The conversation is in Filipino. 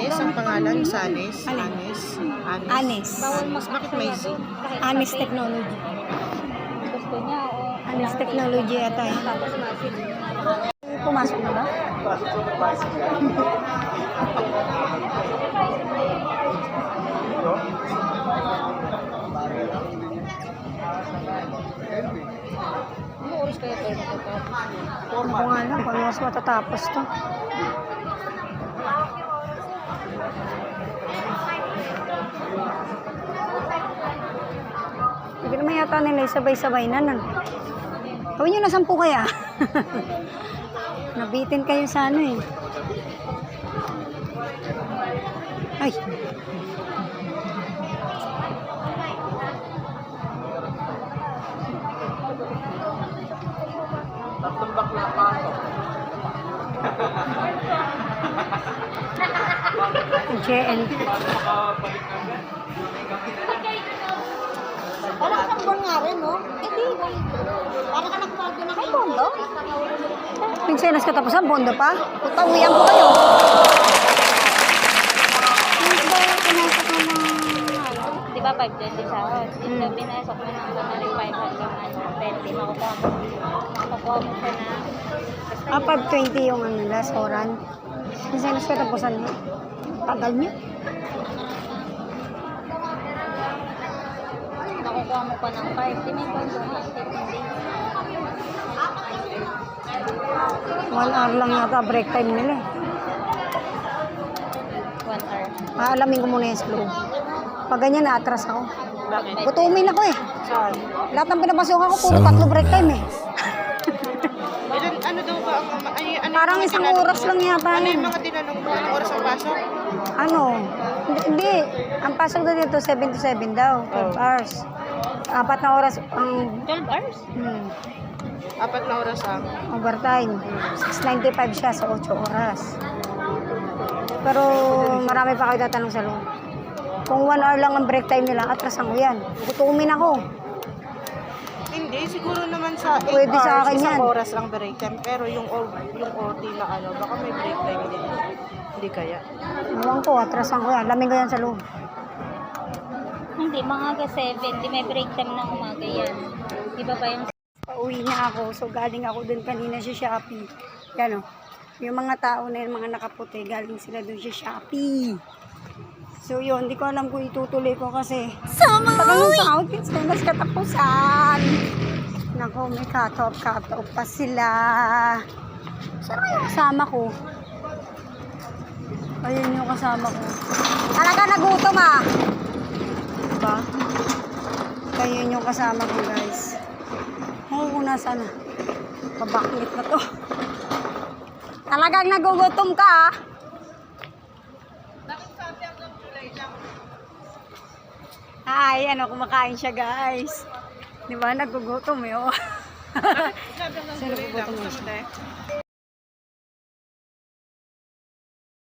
Anis ang pangalan? Sanis? Alin? Anis? Anis. Bakit may Z? Anis Technology. Gusto niya o Anis Technology ata eh. tapos masin. Pumasok na ba? Ano oras kaya ito matatapos? Ano ko nga lang, kung mas matatapos to. Hindi naman yata nila sabay-sabay na nun. Gawin nyo na 10 kaya. Nabitin kayo sa ano eh. Ay. JL. Parang kang nga rin, no? Hindi. Parang ka nagpagod na kayo. Bondo? Pinsenas katapusan, bondo pa? Putawian ko kayo. Di ba 520 sahod? Yung gabi na esok mo ng gumaling 520. Makukuha mo siya na. 520 yung ano, last oran. Pinsenas katapusan mo. Tagal niya. Nakukuha mo pa ng 5. Di may bondo nga. 1 hour lang yata break time nila eh. 1 hour. Aalamin ko muna yung slow. Pag ganyan, na-atras ako. Bakit? Gutumin ako eh. Saan? Lahat ng pinapasukan ko, puro 3 break time eh. Ano daw ba ang Parang mga isang tinanong oras mo? lang yata Ano yun. yung mga tinanong mo? Anong oras ang pasok? Ano? Hindi. Ang pasok daw dito, 7 to 7 daw. 12 hours. 4 na oras ang 12 hours? 4 na oras ang overtime. 6.95 siya sa 8 oras. Pero marami pa kayo tatanong sa loob. Kung 1 hour lang ang break time nila, atrasan ko yan. Gutumin ako. Hindi, siguro naman sa 8 Pwede hours, sa akin isang yan. oras lang break time. Pero yung OT na ano, baka may break time din. Hindi kaya. Ewan ko, atrasan ko yan. Lamin ko yan sa loob. Hindi, mga 7. Di may break time ng umaga yan. Di ba ba yung Pauwi na ako. So, galing ako dun kanina sa Shopee. Yan o. Yung mga tao na yun, mga nakaputi, galing sila dun sa Shopee. So, yun. Hindi ko alam kung itutuloy ko kasi tagal ng sa outfits na mas katapusan. Nako, may cut-off pa sila. Saan yung kasama ko? Ayun yung kasama ko. Talaga nagutom ah. Diba? Ayun yung kasama ko, guys. Kung nasaan na. Pabaklit na to. Talagang nagugutom ka ah. Ay, ano, kumakain siya, guys. Di ba? Nagugutom eh, oh. Sabi ng Sino gulay lang. gugutom Gusto mo siya? tayo?